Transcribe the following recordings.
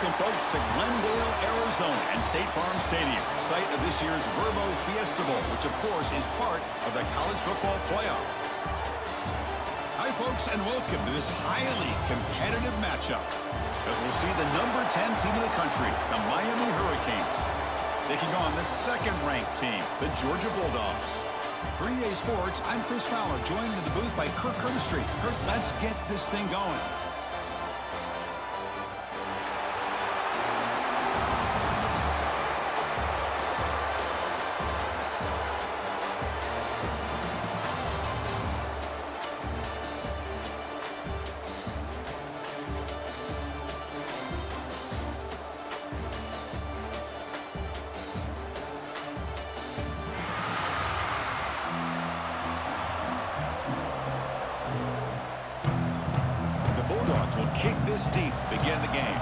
Welcome, folks, to Glendale, Arizona and State Farm Stadium, site of this year's Verbo Fiesta Bowl, which, of course, is part of the college football playoff. Hi, folks, and welcome to this highly competitive matchup, as we'll see the number 10 team in the country, the Miami Hurricanes, taking on the second-ranked team, the Georgia Bulldogs. For EA Sports, I'm Chris Fowler, joined in the booth by Kirk Herbstreit. Kirk, let's get this thing going. Will kick this deep, begin the game.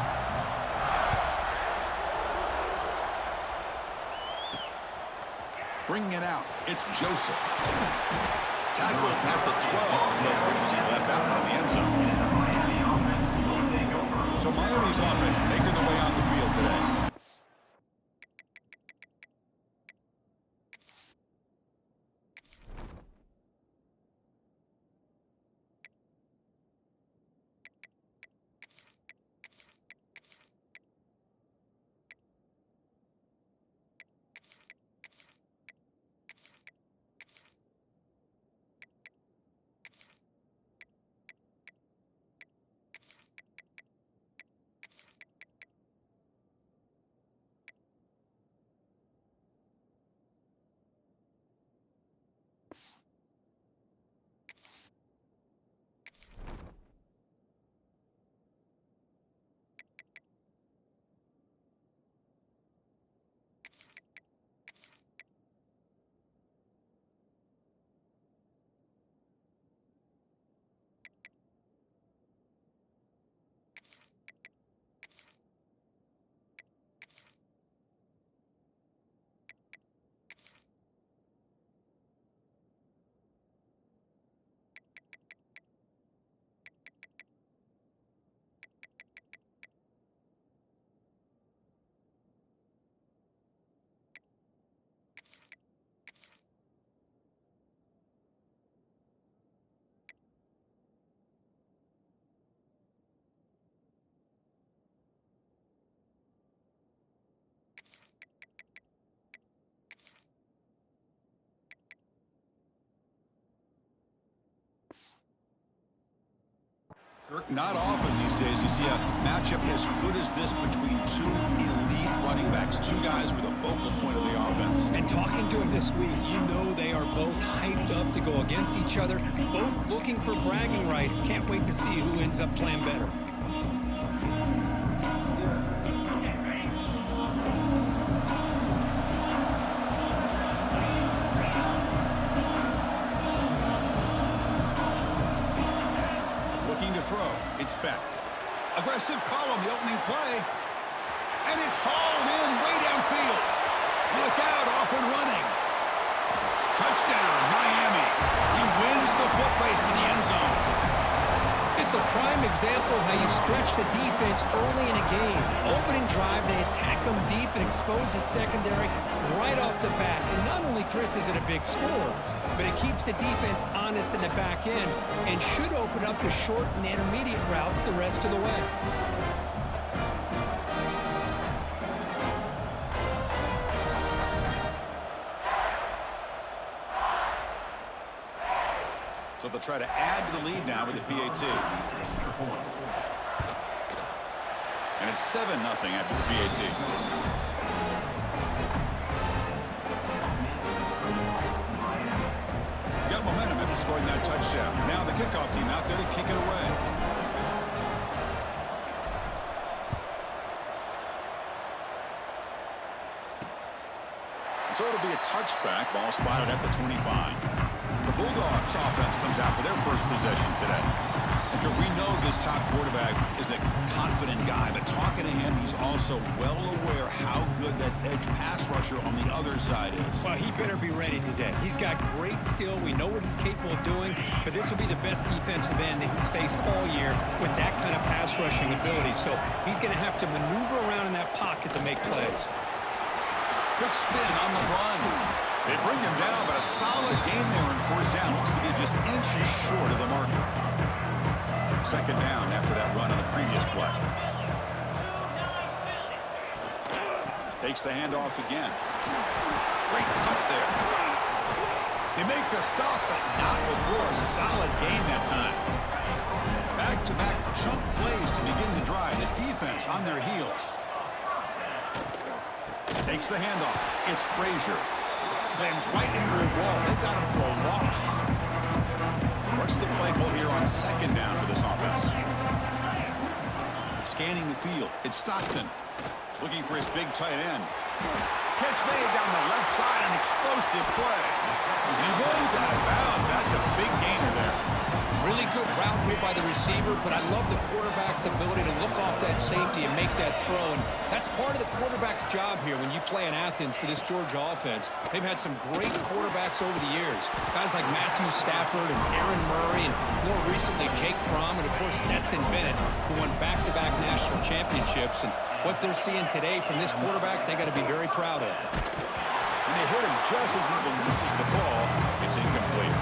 Bringing it out, it's Joseph. Tackled at the 12. No pushes him left out in the end zone. So Miami's offense making their way on the field today. Kirk, not often these days you see a matchup as good as this between two elite running backs, two guys with a focal point of the offense. And talking to them this week, you know they are both hyped up to go against each other, both looking for bragging rights. Can't wait to see who ends up playing better. It's back. Aggressive call on the opening play. And it's hauled in way downfield. Look out, off and running. Touchdown, Miami. He wins the foot race to the end zone. It's a prime example of how you stretch the defense early in a game. Opening drive, they attack them deep and expose the secondary right off the bat. And not only, Chris, is it a big score, but it keeps the defense honest in the back end and should open up the short and intermediate routes the rest of the way. So they'll try to add to the lead now with the PAT. And it's 7-0 after the PAT. Got momentum after scoring that touchdown. Now the kickoff team out there to kick it away. So it'll be a touchback. Ball spotted at the 25. The Bulldogs offense comes out for their first possession today. And We know this top quarterback is a confident guy, but talking to him, he's also well aware how good that edge pass rusher on the other side is. Well, he better be ready today. He's got great skill. We know what he's capable of doing, but this will be the best defensive end that he's faced all year with that kind of pass rushing ability. So he's going to have to maneuver around in that pocket to make plays. Quick spin on the run. They bring him down, but a solid gain there in first down. Looks to be just inches short of the marker. Second down after that run on the previous play. Takes the handoff again. Great cut there. They make the stop, but not before a solid gain that time. Back-to-back chunk plays to begin the drive. The defense on their heels. Takes the handoff. It's Frazier. Slams right into a wall. They got him for a loss. What's the play call here on second down for this offense? Scanning the field. It's Stockton. Looking for his big tight end. Catch made down the left side. An explosive play. And he runs out of bounds. That's a big gainer there. Really good route here by the receiver, but I love the quarterback's ability to look off that safety and make that throw. And that's part of the quarterback's job here when you play in Athens for this Georgia offense. They've had some great quarterbacks over the years. Guys like Matthew Stafford and Aaron Murray, and more recently Jake Fromm, and of course Stetson Bennett, who won back-to-back national championships. And what they're seeing today from this quarterback, they got to be very proud of. And they hit him just as he releases the ball. It's incomplete.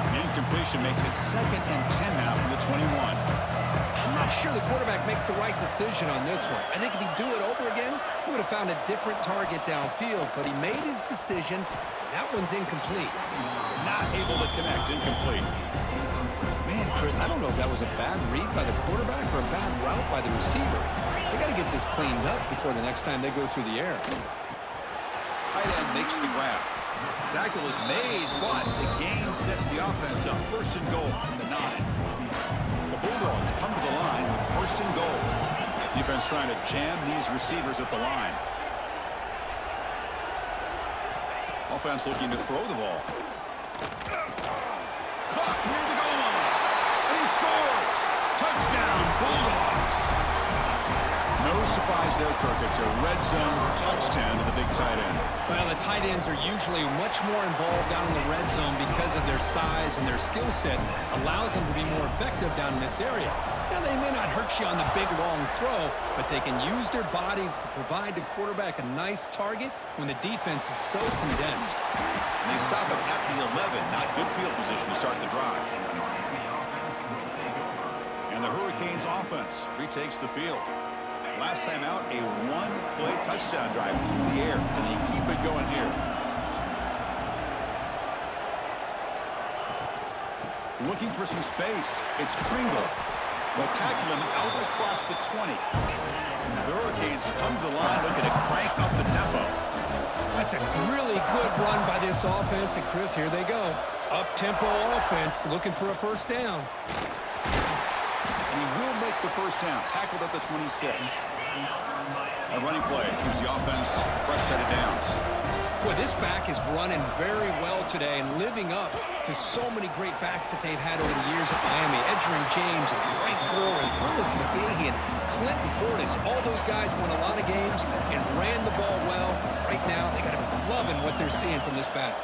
The incompletion makes it 2nd and 10 now from the 21. I'm not sure the quarterback makes the right decision on this one. I think if he'd do it over again, he would have found a different target downfield, but he made his decision. That one's incomplete. Not able to connect, incomplete. Man, Chris, I don't know if that was a bad read by the quarterback or a bad route by the receiver. They got to get this cleaned up before the next time they go through the air. Tight end makes the grab. The tackle is made, but the gain sets the offense up. 1st and goal from the 9. The Bulldogs come to the line with 1st and goal. Defense trying to jam these receivers at the line. Offense looking to throw the ball. Caught near the goal line. And he scores. Touchdown, Bulldogs. No surprise there, Kirk. It's a red zone touchdown to the big tight end. Well, the tight ends are usually much more involved down in the red zone because of their size and their skill set allows them to be more effective down in this area. Now, they may not hurt you on the big, long throw, but they can use their bodies to provide the quarterback a nice target when the defense is so condensed. And they stop him at the 11. Not good field position to start the drive. And the Hurricanes offense retakes the field. Last time out, a one-play touchdown drive through the air. Can they keep it going here? Looking for some space. It's Pringle. They'll tackle him out across the 20. The Hurricanes come to the line looking to crank up the tempo. That's a really good run by this offense. And, Chris, here they go. Up-tempo offense looking for a first down. And he will make the first down. Tackled at the 26. A running play gives the offense a fresh set of downs. Boy, this back is running very well today and living up to so many great backs that they've had over the years at Miami. Edgerrin James and Frank Gore and Willis McGahee and Clinton Portis. All those guys won a lot of games and ran the ball well. Right now, they got to be loving what they're seeing from this back.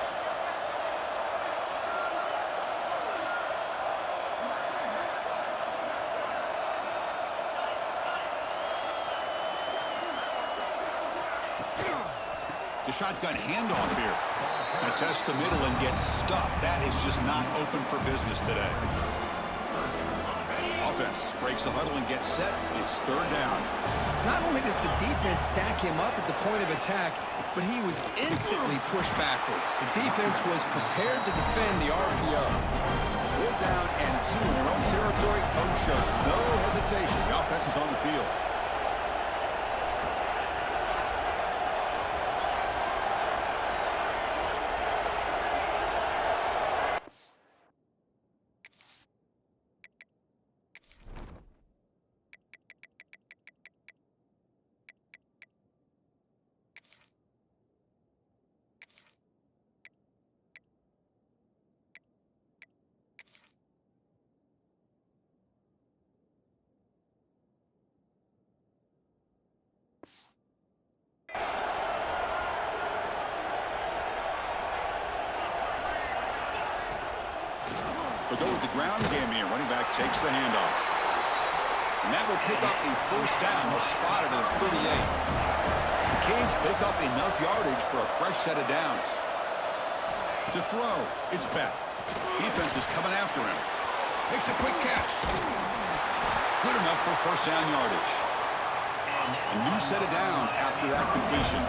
The shotgun handoff here. Gonna test the middle and get stuffed. That is just not open for business today. Offense breaks the huddle and gets set. It's 3rd down. Not only does the defense stack him up at the point of attack, but he was instantly pushed backwards. The defense was prepared to defend the RPO. 4th down and 2 in their own territory. Coach shows no hesitation. The offense is on the field. They'll go with the ground game here. Running back takes the handoff. And that will pick up a first down. They'll spot it at 38. The Canes pick up enough yardage for a fresh set of downs. To throw, it's Beck. Defense is coming after him. Makes a quick catch. Good enough for first down yardage. A new set of downs after that completion.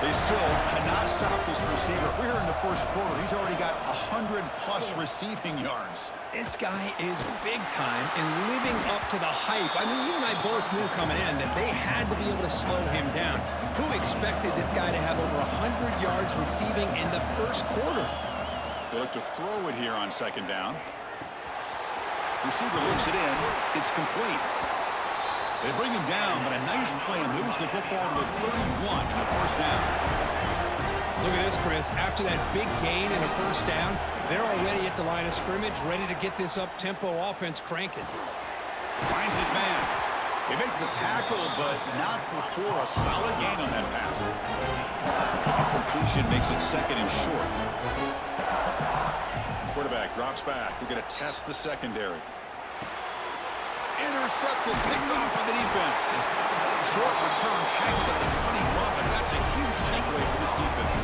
They still cannot stop this receiver. We're here in the first quarter. He's already got 100-plus receiving yards. This guy is big time and living up to the hype. I mean, you and I both knew coming in that they had to be able to slow him down. Who expected this guy to have over 100 yards receiving in the first quarter? They look to throw it here on second down. Receiver looks it in. It's complete. They bring him down, but a nice play moves the football to the 31 and a first down. Look at this, Chris. After that big gain and a first down, they're already at the line of scrimmage, ready to get this up-tempo offense cranking. Finds his man. They make the tackle, but not before a solid gain on that pass. Completion makes it second and short. Quarterback drops back. We're going to test the secondary. Intercepted, picked off by the defense. Short return tackle at the 21, but that's a huge takeaway for this defense.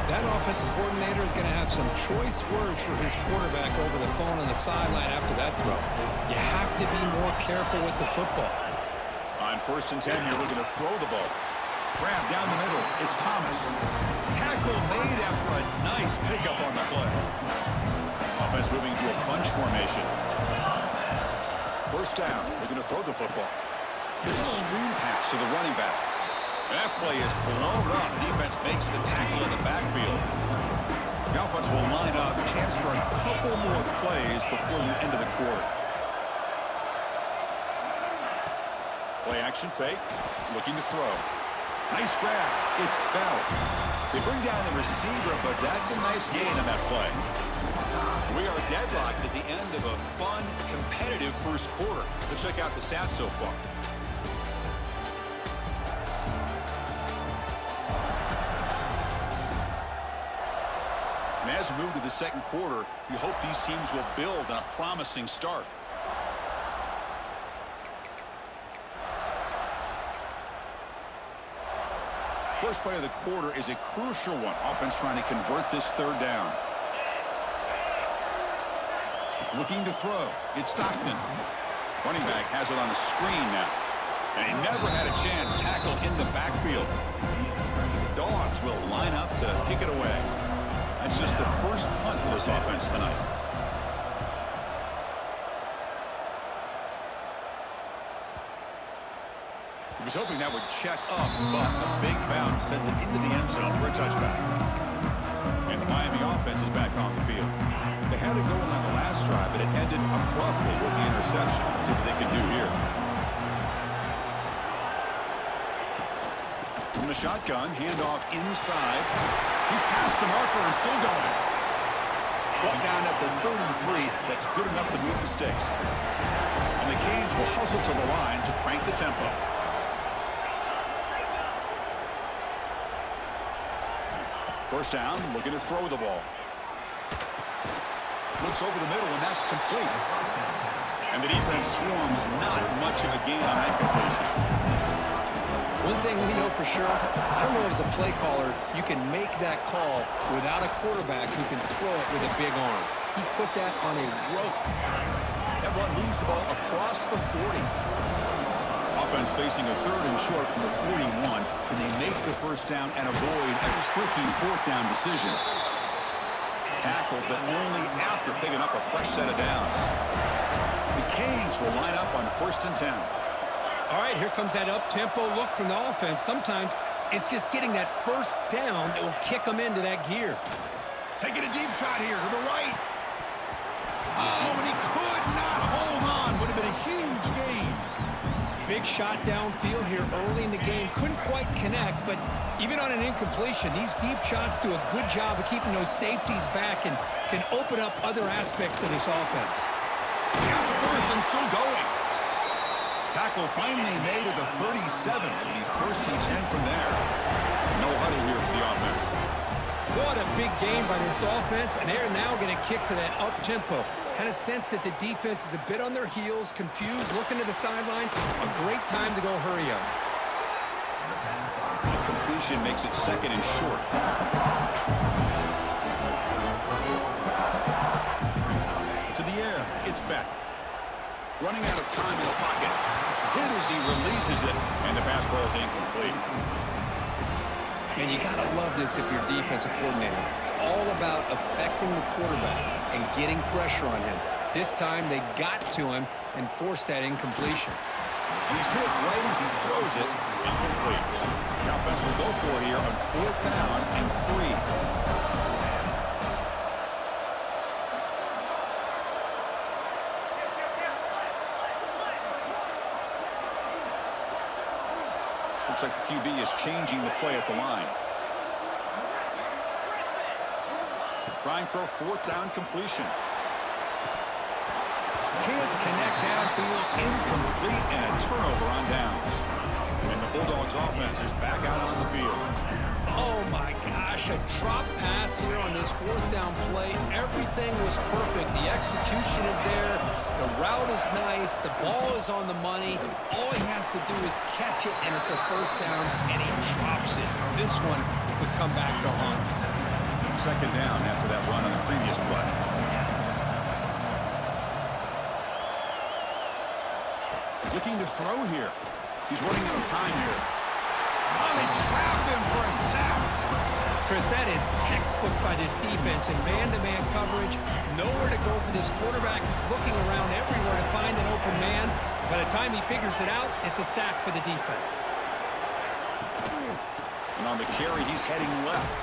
That offensive coordinator is going to have some choice words for his quarterback over the phone on the sideline after that throw. You have to be more careful with the football. On first and 10 here, we're going to throw the ball. Grab down the middle. It's Thomas. Tackle made after a nice pickup on the play. Offense moving to a bunch formation. First down. We're going to throw the football. Here's a screen pass to the running back. That play is blown up. Defense makes the tackle in the backfield. The offense will line up. Chance for a couple more plays before the end of the quarter. Play action fake. Looking to throw. Nice grab. It's Bell. They bring down the receiver, but that's a nice gain on that play. We are deadlocked at the end of a fun, competitive first quarter. Let's check out the stats so far. And as we move to the second quarter, we hope these teams will build on a promising start. First play of the quarter is a crucial one. Offense trying to convert this third down. Looking to throw. It's Stockton. Running back has it on the screen now. And he never had a chance. Tackle in the backfield. The Dogs will line up to kick it away. That's just the first punt for this offense tonight. He was hoping that would check up, but a big bounce sends it into the end zone for a touchback. And the Miami offense is back on the field. They had it going on the last drive, but it ended abruptly with the interception. Let's see what they can do here. From the shotgun, handoff inside. He's past the marker and still going. Brought down at the 33. That's good enough to move the sticks. And the Canes will hustle to the line to crank the tempo. First down, looking to throw the ball. Looks over the middle, and that's complete. And the defense swarms. Not much of a gain on that completion. One thing we know for sure, I don't know as a play caller, you can make that call without a quarterback who can throw it with a big arm. He put that on a rope. That one moves the ball across the 40. Offense facing a third and short from the 41. Can they make the first down and avoid a tricky fourth down decision? Tackled, but only after picking up a fresh set of downs. The Canes will line up on first and 10. All right, here comes that up-tempo look from the offense. Sometimes it's just getting that first down that will kick them into that gear. Taking a deep shot here to the right. Oh, and he could not hold on. Would have been a huge gain. Big shot downfield here early in the game. Couldn't quite connect, but even on an incompletion, these deep shots do a good job of keeping those safeties back and can open up other aspects of this offense. Got the first and still going. Tackle finally made at the 37. It'll be first and 10 from there. No huddle here for the offense. What a big game by this offense, and they're now going to kick to that up-tempo. Kind of sense that the defense is a bit on their heels, confused, looking to the sidelines. A great time to go hurry up. The completion makes it second and short. To the air, it's back. Running out of time in the pocket. Hit as he releases it, and the pass ball is incomplete. And you got to love this if you're defensive coordinator. It's all about affecting the quarterback and getting pressure on him. This time they got to him and forced that incompletion. He's hit right as he throws it, incomplete. The offense will go for here on 4th down and 3. Looks like the QB is changing the play at the line. Trying for a 4th down completion. Can't connect downfield, incomplete, and a turnover on downs. And the Bulldogs offense is back out on the field. Oh my gosh, a drop pass here on this 4th down play. Everything was perfect. The execution is there. The route is nice. The ball is on the money. All he has to do is catch it, and it's a 1st down, and he drops it. This one could come back to haunt him. 2nd down after that run on the previous play. Looking to throw here. He's running out of time here. Oh, they trap him for a sack. Chris, that is textbook by this defense in man-to-man coverage. Nowhere to go for this quarterback. He's looking around everywhere to find an open man. By the time he figures it out, it's a sack for the defense. And on the carry, he's heading left.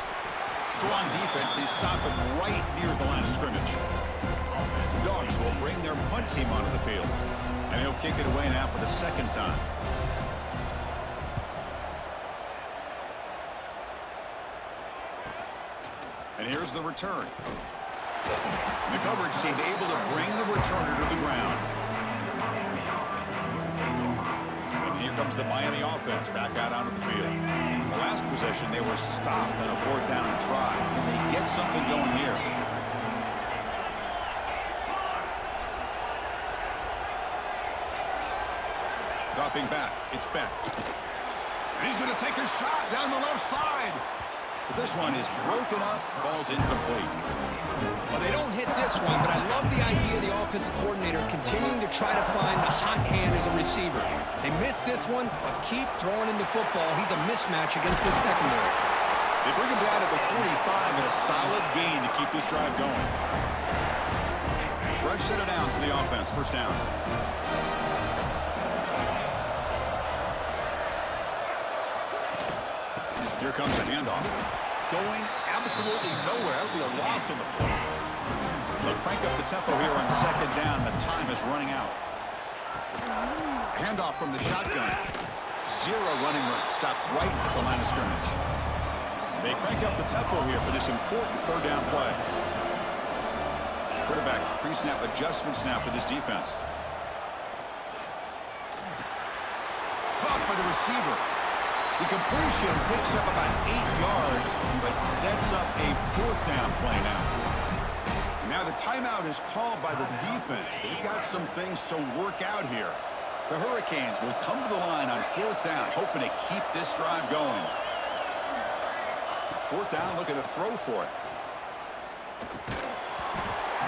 Strong defense. They stop him right near the line of scrimmage. The Dogs will bring their punt team onto the field. And he'll kick it away now for the 2nd time. And here's the return. The coverage seemed able to bring the returner to the ground. And here comes the Miami offense back out onto the field. The last possession, they were stopped on a 4th down try. Can they get something going here? Dropping back, it's Beck. And he's going to take a shot down the left side. But this one is broken up, falls incomplete. Well, they don't hit this one, but I love the idea of the offensive coordinator continuing to try to find the hot hand as a receiver. They missed this one, but keep throwing him the football. He's a mismatch against this secondary. They bring him down at the 45 and a solid gain to keep this drive going. Fresh set of downs for the offense, 1st down. Here comes the handoff. Going absolutely nowhere. That'll be a loss on the play. They'll crank up the tempo here on 2nd down. The time is running out. Handoff from the shotgun. 0 running room. Stopped right at the line of scrimmage. They crank up the tempo here for this important 3rd down play. Quarterback pre-snap adjustments now for this defense. Caught by the receiver. The completion picks up about 8 yards, but sets up a 4th down play now. And now the timeout is called by the defense. They've got some things to work out here. The Hurricanes will come to the line on 4th down, hoping to keep this drive going. 4th down, looking to throw for it.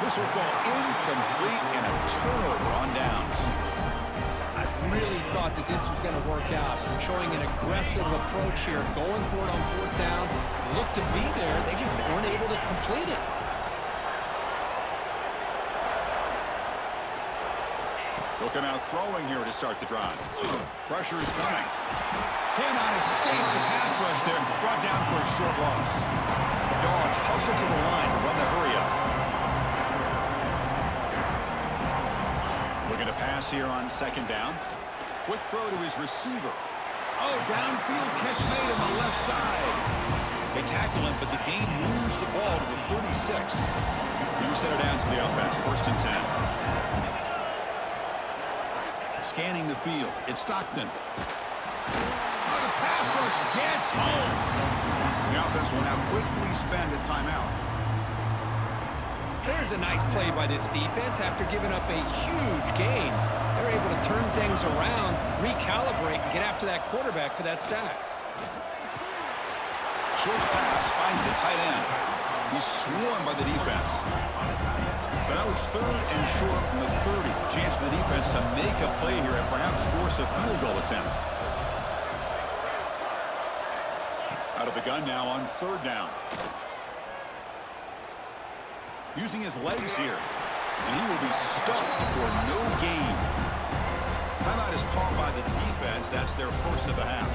This will fall incomplete and a turnover on downs. I really thought that this was going to work out. Showing an aggressive approach here, going for it on 4th down. Looked to be there. They just weren't able to complete it. Looking out throwing here to start the drive. Pressure is coming. Cannot escape the pass rush there. Brought down for a short loss. The Dogs hustle to the line to run the hurry up. Looking to pass here on 2nd down. Quick throw to his receiver. Oh, downfield catch made on the left side. They tackle him, but the gain moves the ball to the 36. New set of downs for the offense, 1st and 10. Scanning the field, it's Stockton. Oh, the pass rush gets home. The offense will now quickly spend a timeout. There's a nice play by this defense after giving up a huge gain. They're able to turn things around, recalibrate, and get after that quarterback for that sack. Short pass finds the tight end. He's swarmed by the defense. So now it's 3rd and short from the 30. Chance for the defense to make a play here and perhaps force a field goal attempt. Out of the gun now on 3rd down. Using his legs here. And he will be stuffed for no gain. Timeout is called by the defense. That's their first of the half.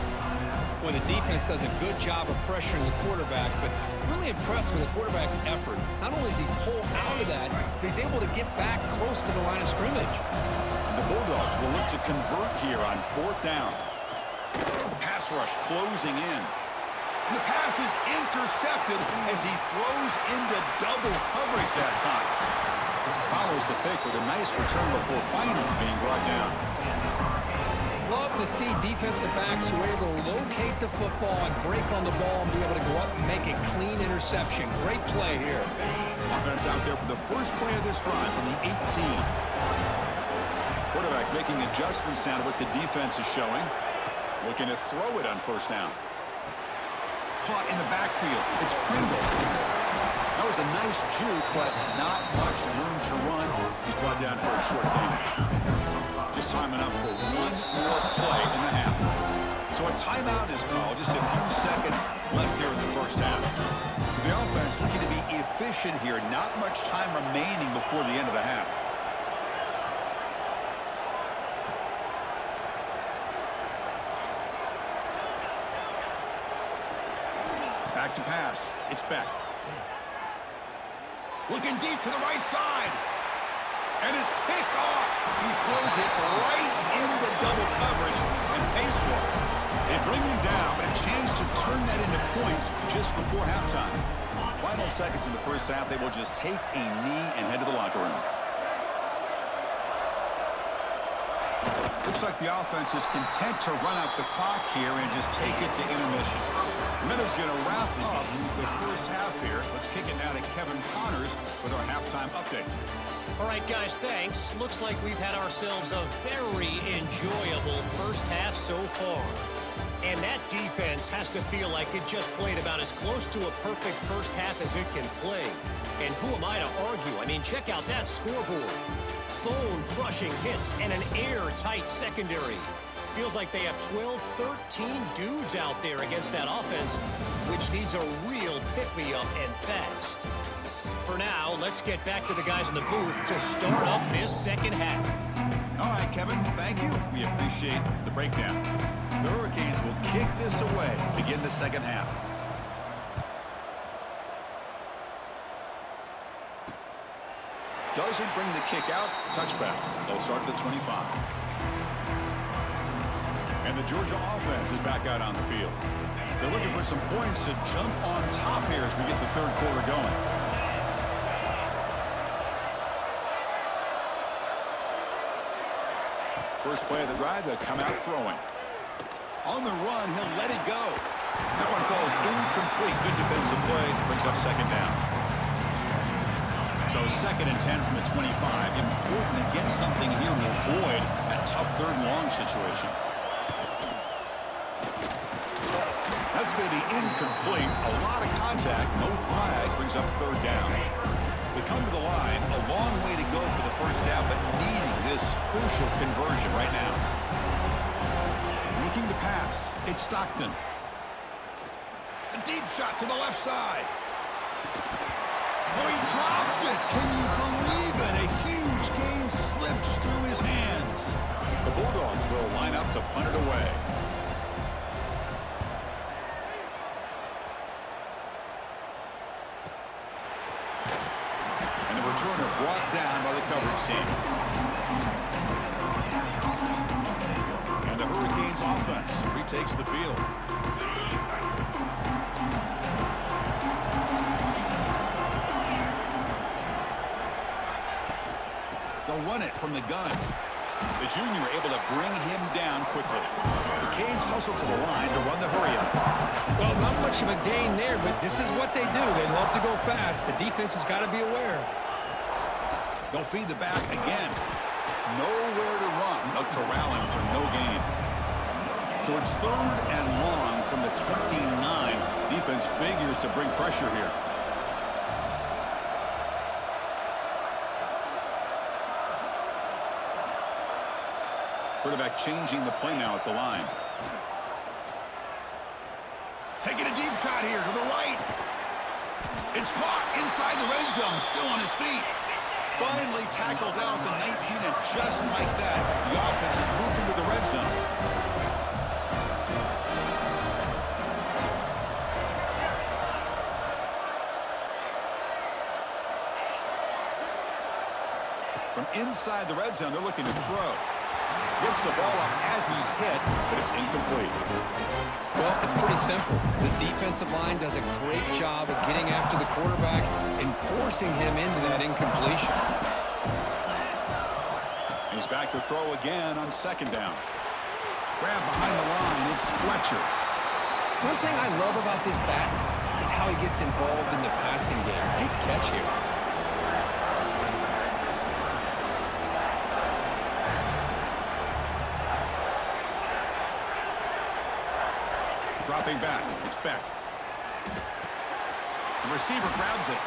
Well, the defense does a good job of pressuring the quarterback, but really impressed with the quarterback's effort. Not only does he pull out of that, but he's able to get back close to the line of scrimmage. And the Bulldogs will look to convert here on 4th down. Pass rush closing in. And the pass is intercepted as he throws into double coverage that time. Follows the pick with a nice return before finally being brought down. Love to see defensive backs who are able to locate the football and break on the ball and be able to go up and make a clean interception. Great play here. Offense out there for the first play of this drive from the 18. Quarterback making adjustments down to what the defense is showing. Looking to throw it on 1st down. Caught in the backfield. It's Pringle. That was a nice juke, but not much room to run. He's brought down for a short gain. Just time enough for one more play in the half. So a timeout is called. Just a few seconds left here in the first half. So the offense looking to be efficient here. Not much time remaining before the end of the half. Back to pass. It's Beck. Looking deep to the right side. And it's picked off. He throws it right into double coverage and pays for it. They bring him down, but a chance to turn that into points just before halftime. Final seconds in the first half, they will just take a knee and head to the locker room. Looks like the offense is content to run out the clock here and just take it to intermission. The minute's going to wrap up the first half here. Let's kick it now to Kevin Connors with our halftime update. All right, guys, thanks. Looks like we've had ourselves a very enjoyable first half so far. And that defense has to feel like it just played about as close to a perfect first half as it can play. And who am I to argue? I mean, check out that scoreboard. Bone-crushing hits and an airtight secondary. Feels like they have 12, 13 dudes out there against that offense, which needs a real pick-me-up and fast. For now, let's get back to the guys in the booth to start up this second half. All right, Kevin, thank you. We appreciate the breakdown. The Hurricanes will kick this away to begin the second half. Doesn't bring the kick out. Touchback. They'll start at the 25. And the Georgia offense is back out on the field. They're looking for some points to jump on top here as we get the third quarter going. First play of the drive, they'll come out throwing. On the run, he'll let it go. That one falls incomplete. Good defensive play. Brings up 2nd down. So 2nd and 10 from the 25. Important to get something here to avoid that tough 3rd and long situation. That's going to be incomplete. A lot of contact. No flag. Brings up 3rd down. We come to the line. A long way to go for the first half, but needing this crucial conversion right now. Looking to pass. It's Stockton. A deep shot to the left side. Oh, he dropped it. Can you believe it? A huge gain slips through his hands. The Bulldogs will line up to punt it away. And the returner brought down by the coverage team. And the Hurricanes offense retakes the field. They'll run it from the gun. The junior able to bring him down quickly. The Canes hustle to the line to run the hurry-up. Well, not much of a gain there, but this is what they do. They love to go fast. The defense has got to be aware. They'll feed the back again. Nowhere to run. They'll corral him for no gain. So it's 3rd and long from the 29. Defense figures to bring pressure here. Quarterback changing the play now at the line. Taking a deep shot here to the right. It's caught inside the red zone, still on his feet. Finally tackled out the 19, and just like that, the offense is moved into the red zone. From inside the red zone, they're looking to throw. Gets the ball off as he's hit, but it's incomplete. Well, it's pretty simple. The defensive line does a great job of getting after the quarterback and forcing him into that incompletion. He's back to throw again on 2nd down. Grab behind the line, it's Fletcher. One thing I love about this back is how he gets involved in the passing game. Nice catch here. Dropping back, it's Beck. The receiver grabs it.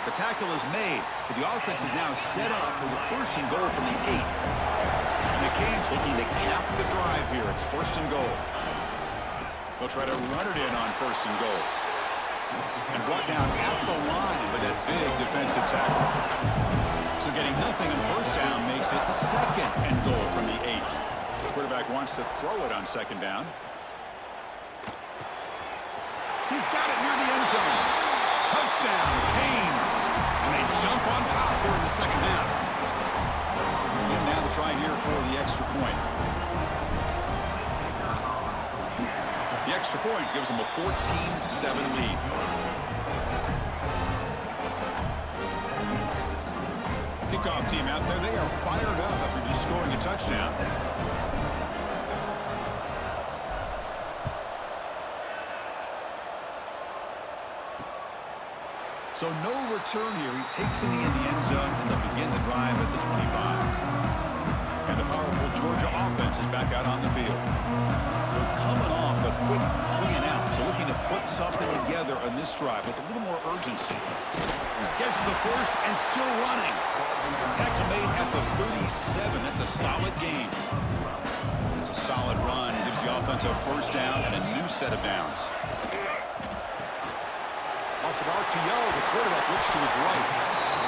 The tackle is made, but the offense is now set up with a 1st and goal from the 8. And the Canes looking to cap the drive here. It's 1st and goal. They'll try to run it in on 1st and goal. And brought down at the line with that big defensive tackle. So getting nothing on 1st down makes it 2nd and goal from the 8. The quarterback wants to throw it on 2nd down. He's got it near the end zone. Touchdown, Canes. And they jump on top here in the 2nd half. And now the try here for the extra point. The extra point gives them a 14-7 lead. Kickoff team out there, they are fired up after just scoring a touchdown. So no return here. He takes it in the end zone, and they'll begin the drive at the 25. And the powerful Georgia offense is back out on the field. They're coming off a quick 3-and-out, so looking to put something together on this drive with a little more urgency. Gets the 1st and still running. Tackle made at the 37. That's a solid gain. It's a solid run. Gives the offense a 1st down and a new set of downs. Off an RPO, the quarterback looks to his right.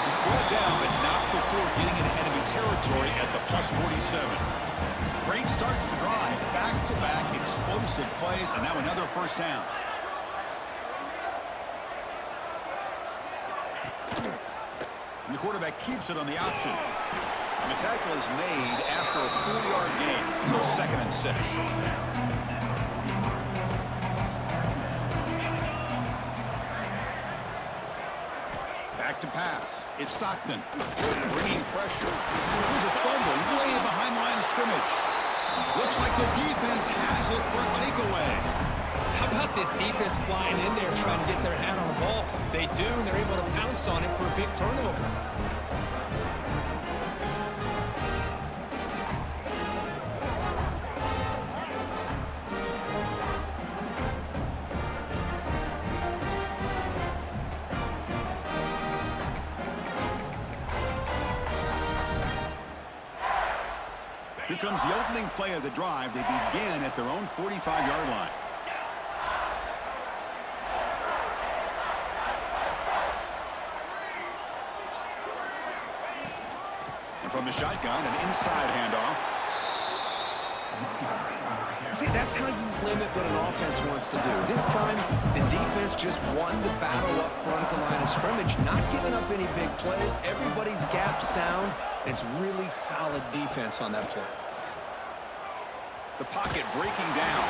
He's brought down, but not before getting into enemy territory at the +47. Great start to the drive. Back-to-back explosive plays, and now another 1st down. And the quarterback keeps it on the option. And the tackle is made after a 4-yard gain, so 2nd and 6. Back to pass. It's Stockton. Bringing pressure. There's a fumble way behind the line of scrimmage. Looks like the defense has it for a takeaway. How about this defense flying in there trying to get their hand on the ball? They do, and they're able to pounce on it for a big turnover. Here comes the opening play of the drive. They begin at their own 45-yard line. And from the shotgun, an inside handoff. See, that's how you limit what an offense wants to do. This time, the defense just won the battle up front at the line of scrimmage, not giving up any big plays. Everybody's gap sound. It's really solid defense on that play. The pocket breaking down.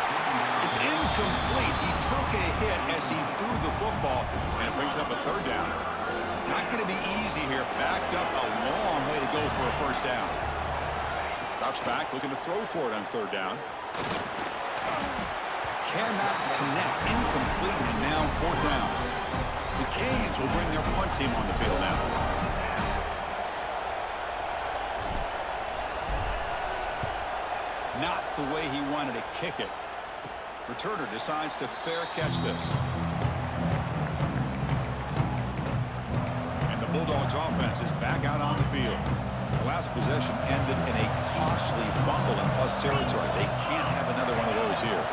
It's incomplete. He took a hit as he threw the football, and it brings up a 3rd down. Not going to be easy here. Backed up a long way to go for a 1st down. Drops back, looking to throw for it on third down. Cannot connect. Incomplete, and now fourth down. The Canes will bring their punt team on the field now. Not the way he wanted to kick it. Returner decides to fair catch this. And the Bulldogs offense is back out on the field. The last possession ended in a costly fumble in plus territory. They can't have another one of those here.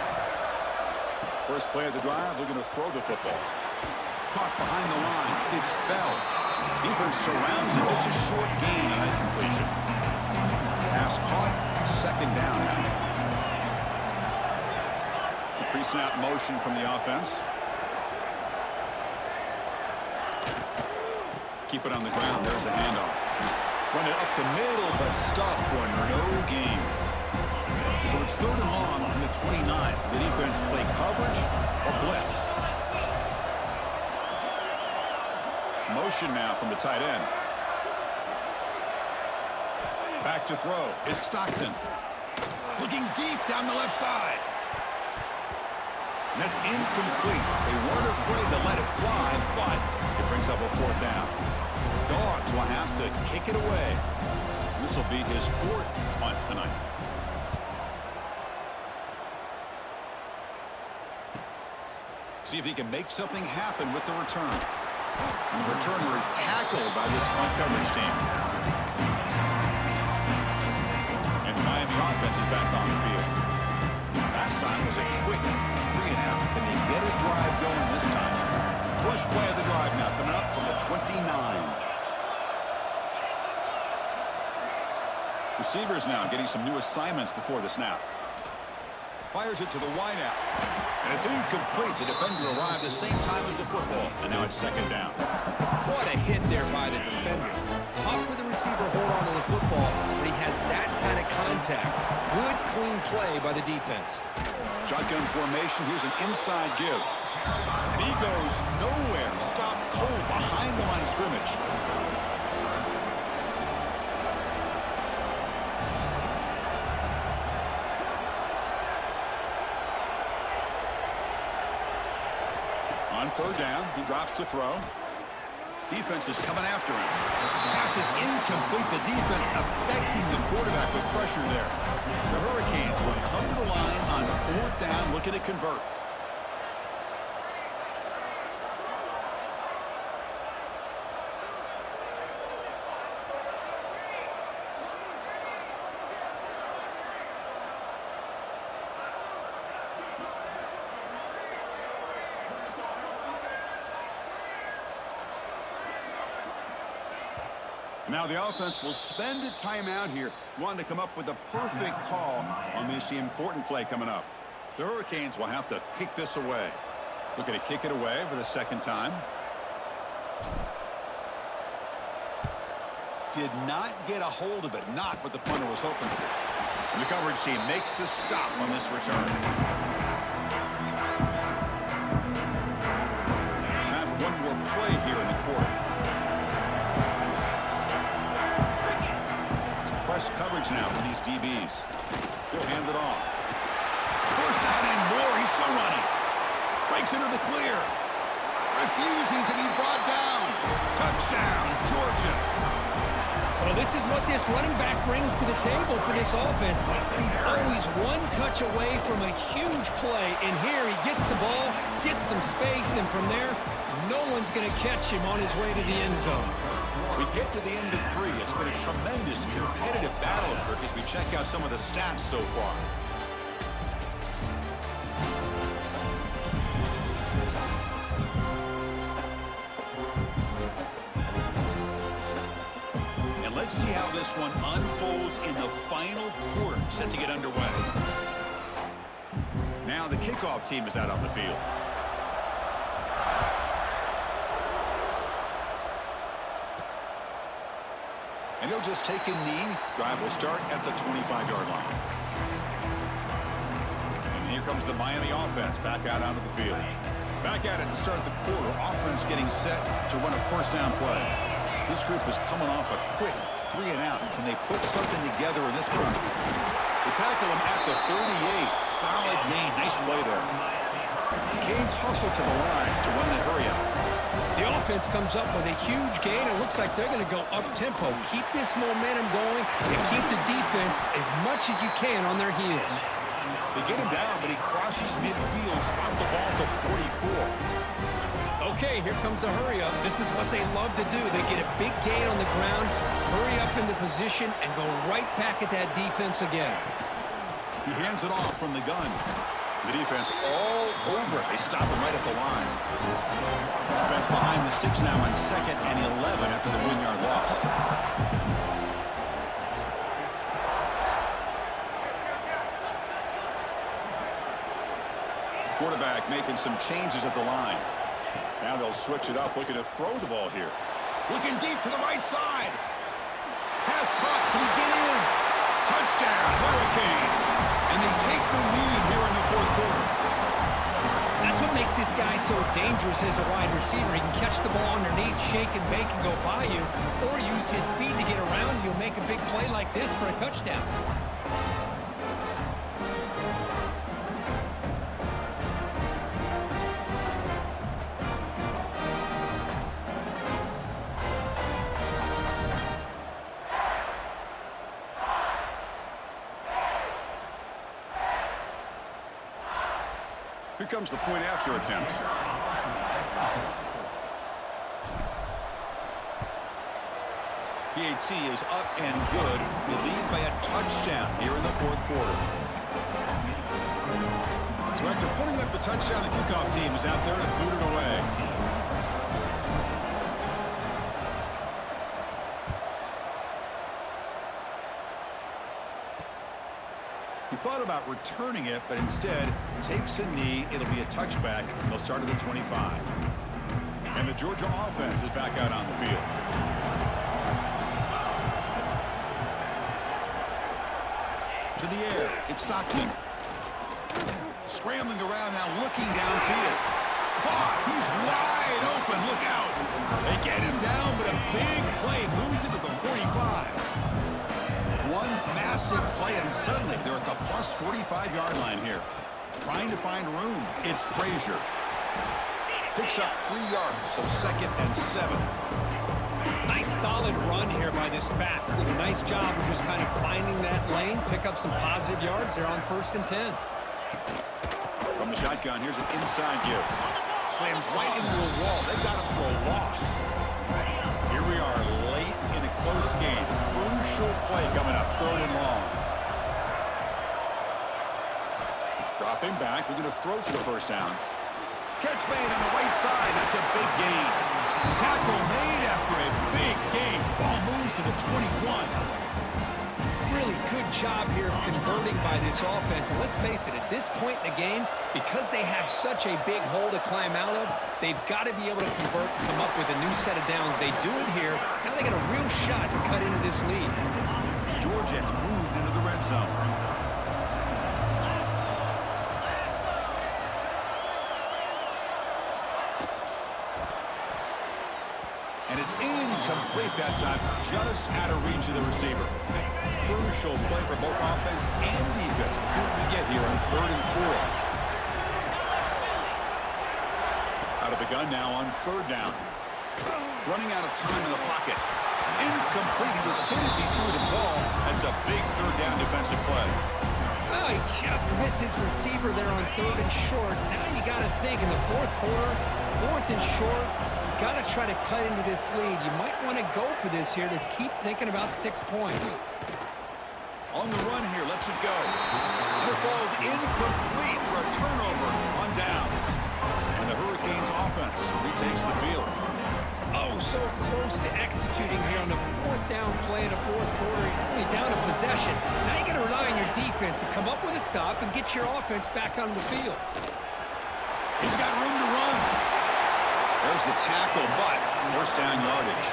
First play of the drive, looking to throw the football. Caught behind the line. It's Bell. Defense surrounds him. Just a short gain on that completion. Pass caught. Second down now. The pre-snap motion from the offense. Keep it on the ground. There's the handoff. Run it up the middle, but stuff for no gain. So it's third and long from the 29. The defense play coverage or blitz. Motion now from the tight end. Back to throw. It's Stockton. Looking deep down the left side. And that's incomplete. They weren't afraid to let it fly, but it brings up a fourth down. Dogs will have to kick it away. This will be his fourth punt tonight. See if he can make something happen with the return. And the returner is tackled by this punt coverage team. And the Miami offense is back on the field. Last time was a quick 3-and-out. Can they get a drive going this time? First play of the drive now coming up from the 29. Receivers now getting some new assignments before the snap. Fires it to the wideout. And it's incomplete. The defender arrived the same time as the football. And now it's second down. What a hit there by the defender. Tough for the receiver to hold on to the football, but he has that kind of contact. Good, clean play by the defense. Shotgun formation. Here's an inside give. And he goes nowhere. Stopped cold behind the line of scrimmage. On third down, he drops to throw. Defense is coming after him. Pass is incomplete. The defense affecting the quarterback with pressure there. The Hurricanes will come to the line on fourth down, looking to convert. Now the offense will spend a timeout here, wanting to come up with the perfect call on this important play coming up. The Hurricanes will have to kick this away. Looking to kick it away for the second time. Did not get a hold of it, not what the punter was hoping for. And the coverage team makes the stop on this return. Time for one more play here in the quarter. Press coverage now from these DBs. He'll hand it off. First down and more. He's still running. Breaks into the clear. Refusing to be brought down. Touchdown, Georgia. Well, this is what this running back brings to the table for this offense. He's always one touch away from a huge play. And here he gets the ball, gets some space, and from there, no one's going to catch him on his way to the end zone. We get to the end of 3. It's been a tremendous competitive battle, Kirk, as we check out some of the stats so far. And let's see how this one unfolds in the final quarter, set to get underway. Now the kickoff team is out on the field. And he'll just take a knee. Drive will start at the 25-yard line. And here comes the Miami offense back out onto the field. Back at it to start the quarter. Offense getting set to run a first down play. This group is coming off a quick 3 and out. Can they put something together in this one? They tackle him at the 38. Solid gain. Nice play there. Canes hustle to the line to run the hurry up. The offense comes up with a huge gain. It looks like they're going to go up-tempo. Keep this momentum going and keep the defense as much as you can on their heels. They get him down, but he crosses midfield, spot the ball to 44. Okay, here comes the hurry-up. This is what they love to do. They get a big gain on the ground, hurry up into position, and go right back at that defense again. He hands it off from the gun. The defense all over it. They stop him right at the line. Offense behind the 6 now on 2nd and 11 after the 1-yard loss. Quarterback making some changes at the line. Now they'll switch it up, looking to throw the ball here. Looking deep to the right side. Pass caught. Can he get in? Touchdown, Hurricanes. And they take the lead here in the 4th quarter. That's what makes this guy so dangerous as a wide receiver. He can catch the ball underneath, shake and bake and go by you, or use his speed to get around you and make a big play like this for a touchdown. Here comes the point after attempt. PAT is up and good. We lead by a touchdown here in the 4th quarter. So after putting up a touchdown, the kickoff team is out there to boot it away. He thought about returning it, but instead takes a knee. It'll be a touchback. They'll start at the 25. And the Georgia offense is back out on the field. To the air, it's Stockton. Scrambling around now, looking downfield. Caught, he's wide open, look out. They get him down, but a big play moves into the 45. One massive play, and suddenly they're at the plus 45-yard line here. Trying to find room. It's Frazier. Picks up 3 yards, so 2nd and 7. Nice solid run here by this back. Did a nice job of just kind of finding that lane, pick up some positive yards there on 1st and 10. From the shotgun, here's an inside give. Slams right into a wall. They've got him for a loss. Here we are late in a close game. Crucial play coming up, 3rd and long. Dropping back, looking to throw for the 1st down. Catch made on the right side. That's a big gain. Tackle made after a big gain. Ball moves to the 21. Really good job here of converting by this offense. And let's face it, at this point in the game, because they have such a big hole to climb out of, they've got to be able to convert and come up with a new set of downs. They do it here. Now they got a real shot to cut into this lead. Georgia has moved into the red zone. And it's incomplete that time, just out of reach of the receiver. Crucial play for both offense and defense. We'll see what we get here on 3rd and 4. Out of the gun now on 3rd down. Running out of time in the pocket. Incomplete. He was hit as he threw the ball. That's a big 3rd down defensive play. Well, he just missed his receiver there on 3rd and short. Now you got to think in the 4th quarter, 4th and short, got to try to cut into this lead. You might want to go for this here to keep thinking about 6 points. On the run here, lets it go. And it falls incomplete for a turnover on downs. And the Hurricanes offense retakes the field. Oh, so close to executing here on the 4th down play in the 4th quarter. You're only down a possession. Now you got to rely on your defense to come up with a stop and get your offense back on the field. He's got room to run. There's the tackle, but 1st down yardage.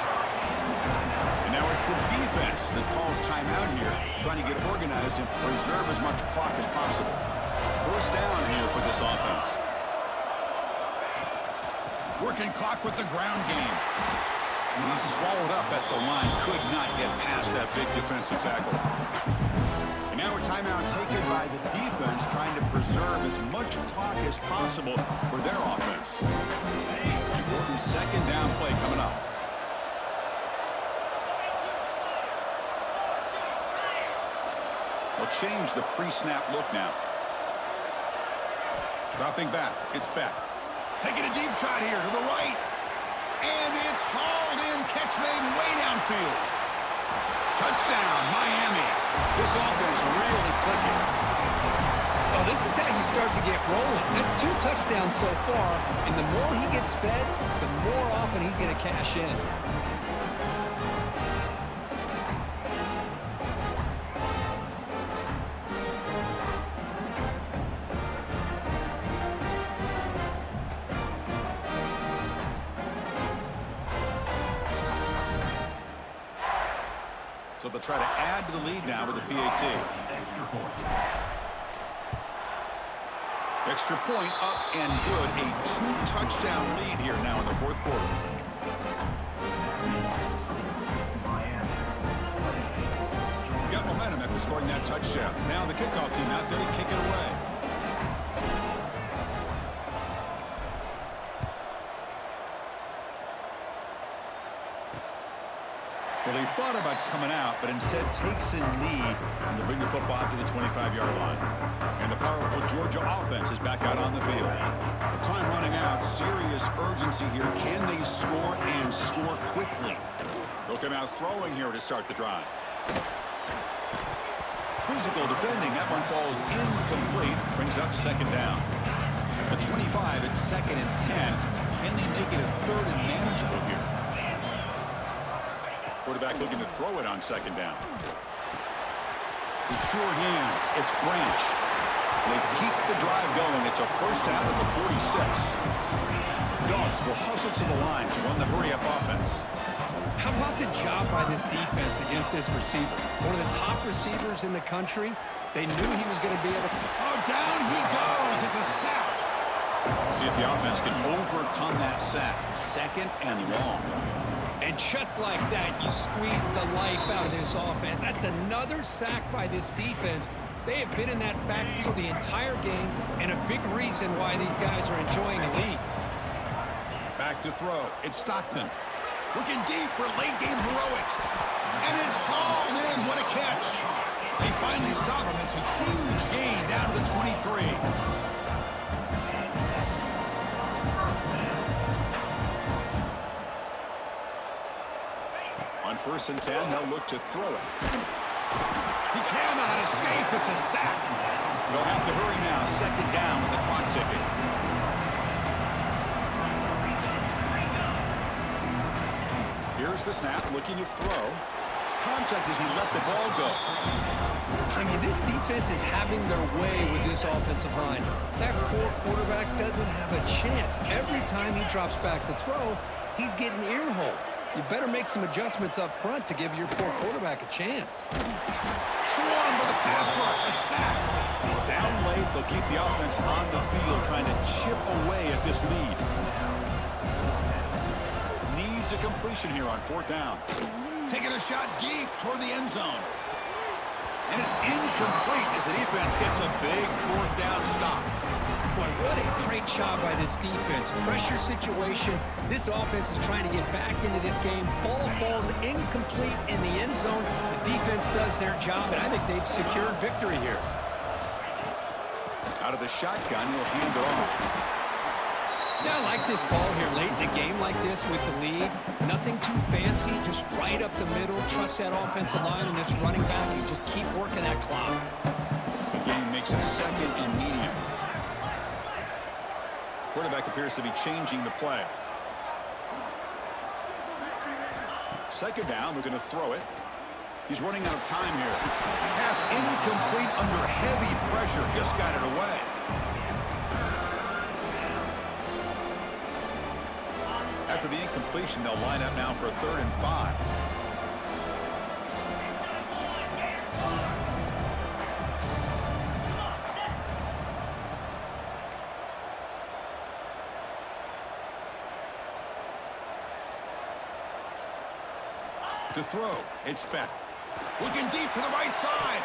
And now it's the defense that calls timeout here, trying to get organized and preserve as much clock as possible. 1st down here for this offense. Working clock with the ground game. He's swallowed up at the line. Could not get past that big defensive tackle. And now a timeout taken by the defense, trying to preserve as much clock as possible for their offense. Important second down play coming up. They'll change the pre-snap look now. Dropping back. It's Beck. Taking a deep shot here to the right. And it's hauled in. Catch made way downfield. Touchdown, Miami. This offense really clicking. Oh, this is how you start to get rolling. That's 2 touchdowns so far, and the more he gets fed, the more often he's going to cash in. So they'll try to add to the lead now with the PAT. Extra point up and good. A 2-touchdown lead here now in the 4th quarter. Got momentum after scoring that touchdown. Now the kickoff team out there to kick it away. Well, he thought about coming out, but instead takes a knee and to bring the football to the 25-yard line. And the powerful Georgia offense is back out on the field. The time running out, serious urgency here. Can they score and score quickly? They'll come out throwing here to start the drive. Physical defending, that one falls incomplete, brings up second down. At the 25, it's 2nd and 10. Can they make it a 3rd and manageable here? Quarterback looking to throw it on second down. With sure hands, it's Branch. They keep the drive going. It's a first down at the 46. Dogs will hustle to the line to run the hurry-up offense. How about the job by this defense against this receiver? One of the top receivers in the country. They knew he was going to be able to... Oh, down he goes. It's a sack. See if the offense can overcome that sack. 2nd and long. And just like that, you squeeze the life out of this offense. That's another sack by this defense. They have been in that backfield the entire game, and a big reason why these guys are enjoying a lead. Back to throw. It's Stockton. Looking deep for late-game heroics. And it's hauled in. What a catch. They finally stop him. It's a huge gain down to the 23. On 1st and 10, they'll look to throw it. He cannot escape. It's a sack. They'll have to hurry now. 2nd down with the clock ticking. Here's the snap, looking to throw. Contact as he let the ball go. I mean, this defense is having their way with this offensive line. That poor quarterback doesn't have a chance. Every time he drops back to throw, he's getting ear-hole. You better make some adjustments up front to give your poor quarterback a chance. Swarmed by the pass rush, a sack. Down late, they'll keep the offense on the field, trying to chip away at this lead. Needs a completion here on 4th down. Taking a shot deep toward the end zone. And it's incomplete as the defense gets a big 4th down stop. Boy, what a great job by this defense. Pressure situation. This offense is trying to get back into this game. Ball falls incomplete in the end zone. The defense does their job, and I think they've secured victory here. Out of the shotgun, he'll hand it off. Yeah, I like this call here late in a game like this with the lead. Nothing too fancy, just right up the middle. Trust that offensive line and this running back and just keep working that clock. The game makes it 2nd and medium. Quarterback appears to be changing the play. 2nd down, we're going to throw it. He's running out of time here. Pass incomplete under heavy pressure. Just got it away. After the incompletion, they'll line up now for a 3rd and 5. To throw, it's Beck. Looking deep to the right side.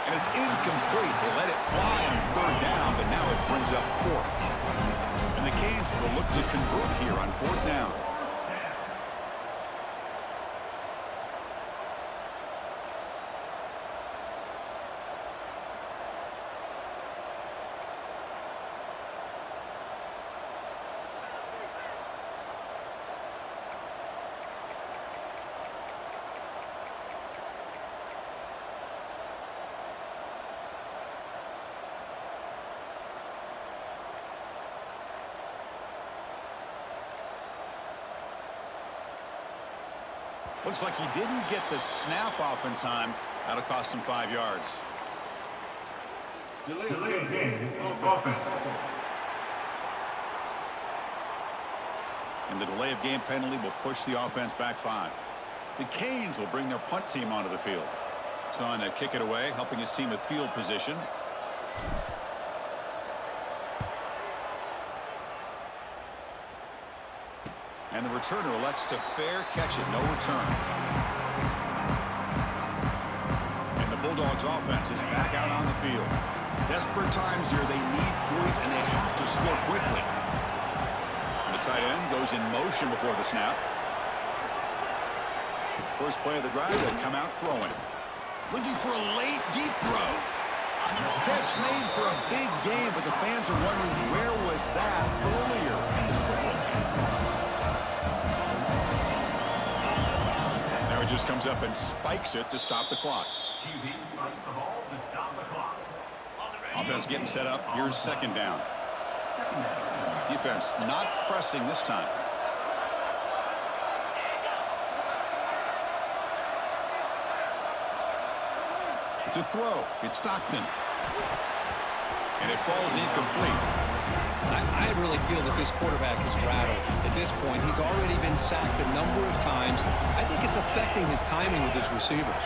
And it's incomplete. They let it fly on third down, but now it brings up fourth. And the Canes will look to convert here on fourth down. Looks like he didn't get the snap off in time. That'll cost him 5 yards. Delay game of offense. And the delay of game penalty will push the offense back 5. The Canes will bring their punt team onto the field. Son to kick it away, helping his team with field position. And the returner elects to fair catch it, no return. And the Bulldogs offense is back out on the field. Desperate times here, they need points and they have to score quickly. And the tight end goes in motion before the snap. First play of the drive, they come out throwing. Looking for a late deep throw. Catch made for a big game, but the fans are wondering where was that earlier in this football game. Just comes up and spikes it to stop the clock. QB spikes the ball to stop the clock. Offense getting set up. Here's second down. Defense not pressing this time. To throw, it's Stockton. And it falls incomplete. I really feel that this quarterback is rattled. At this point, he's already been sacked a number of times. I think it's affecting his timing with his receivers.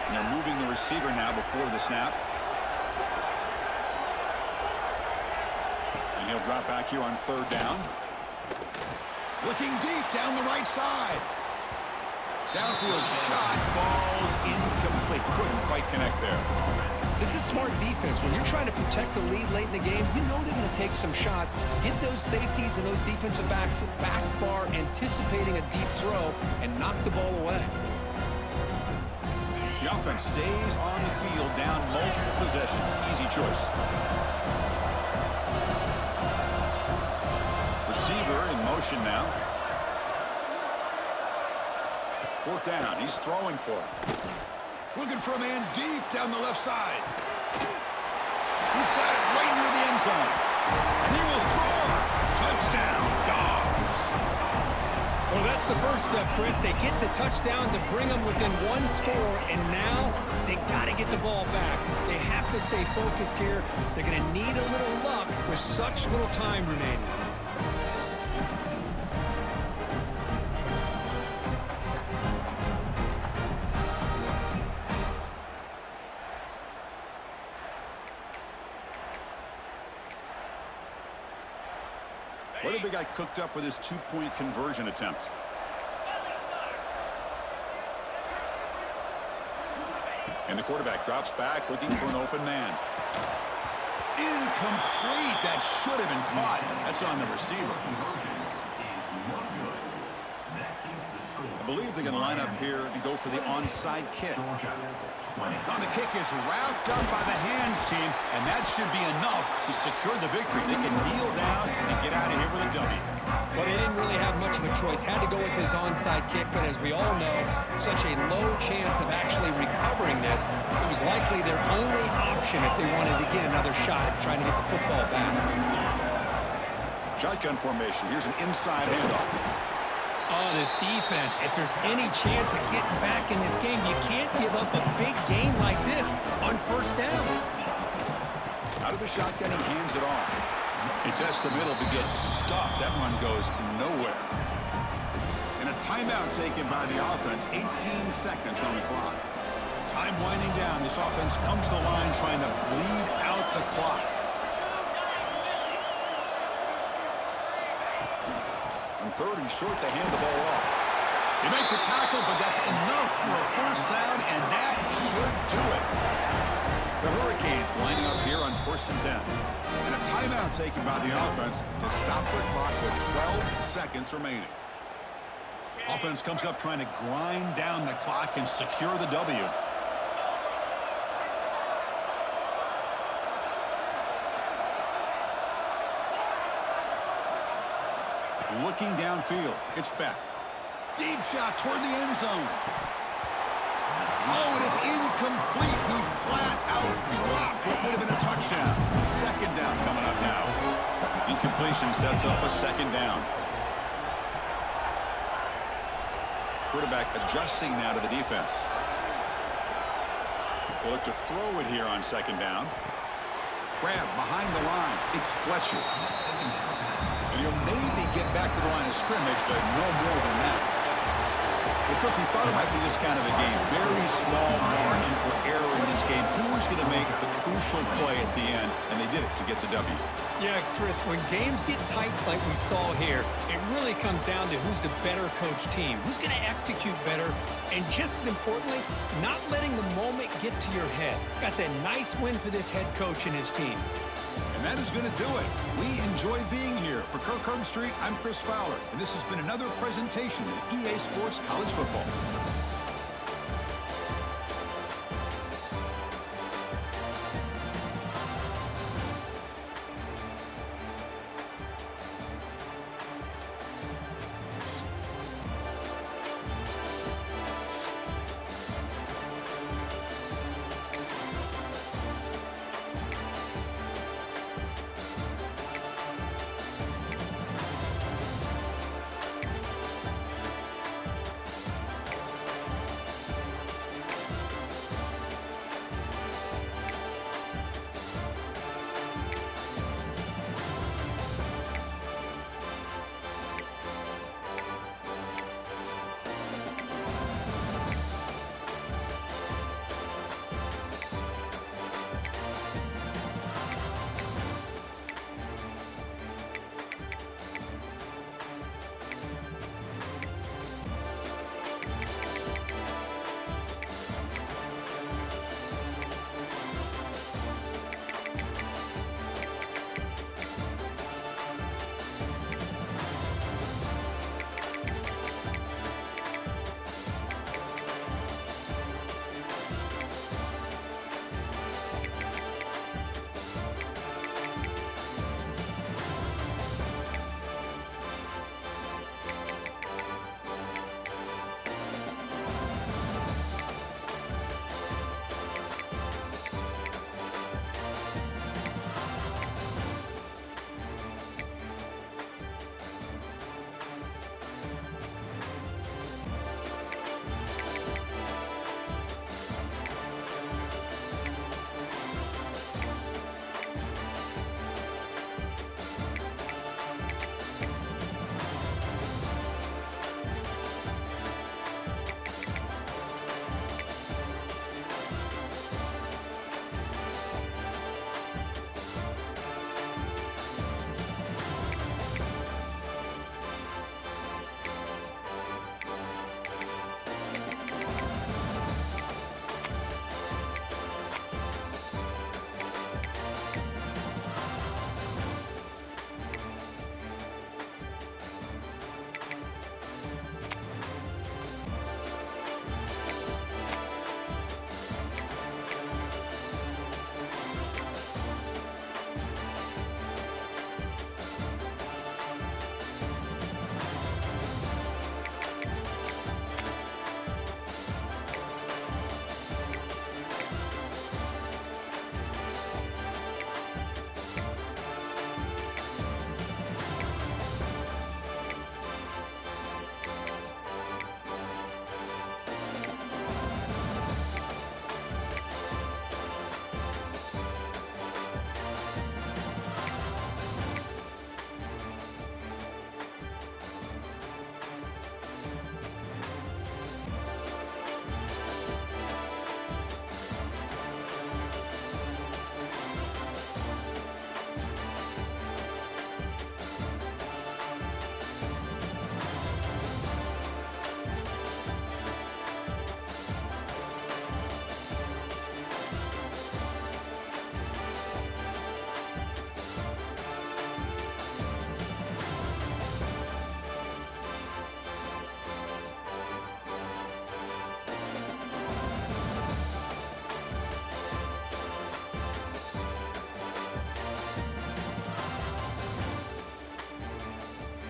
And they're moving the receiver now before the snap. And he'll drop back here on third down. Looking deep down the right side. Downfield shot falls incomplete. Couldn't quite connect there. This is smart defense. When you're trying to protect the lead late in the game, you know they're going to take some shots, get those safeties and those defensive backs back far, anticipating a deep throw, and knock the ball away. The offense stays on the field down multiple possessions. Easy choice. Receiver in motion now. Fourth down. He's throwing for it. Looking for a man deep down the left side. He's got it right near the end zone. And he will score. Touchdown, Dogs. Well, that's the first step, Chris. They get the touchdown to bring them within one score, and now they got to get the ball back. They have to stay focused here. They're going to need a little luck with such little time remaining. What have they got cooked up for this two-point conversion attempt? And the quarterback drops back, looking for an open man. Incomplete. That should have been caught. That's on the receiver. I believe they're going to line up here and go for the onside kick. Now the kick is wrapped up by the hands team, and that should be enough to secure the victory. They can kneel down and get out of here with a W. Well, they didn't really have much of a choice. Had to go with his onside kick, but as we all know, such a low chance of actually recovering this. It was likely their only option if they wanted to get another shot at trying to get the football back. Shotgun formation. Here's an inside handoff. Oh, this defense, if there's any chance of getting back in this game, you can't give up a big game like this on first down. Out of the shotgun, he hands it off. He tests the middle but gets stuffed. That run goes nowhere. And a timeout taken by the offense, 18 seconds on the clock. Time winding down. This offense comes to the line trying to bleed out the clock. On third and short, they hand the ball off. You make the tackle, but that's enough for a first down, and that should do it. The Hurricanes lining up here on 1st and 10. And a timeout taken by the offense to stop the clock with 12 seconds remaining. Offense comes up trying to grind down the clock and secure the W. Looking downfield, it's back. Deep shot toward the end zone. Oh, and it's incomplete. He flat out dropped what would have been a touchdown. 2nd down coming up now. Incompletion sets up a 2nd down. Quarterback adjusting now to the defense. We'll look to throw it here on 2nd down. Grab behind the line. It's Fletcher. And he'll maybe get back to the line of scrimmage, but no more than that. Well, we thought it might be this kind of a game. Very small margin for error in this game. Who's going to make the crucial play at the end? And they did it to get the W. Yeah, Chris, when games get tight like we saw here, it really comes down to who's the better coach team, who's going to execute better, and just as importantly, not letting the moment get to your head. That's a nice win for this head coach and his team. And that is going to do it. We enjoy being here. For Kirk Street, I'm Chris Fowler, and this has been another presentation of EA Sports College Football.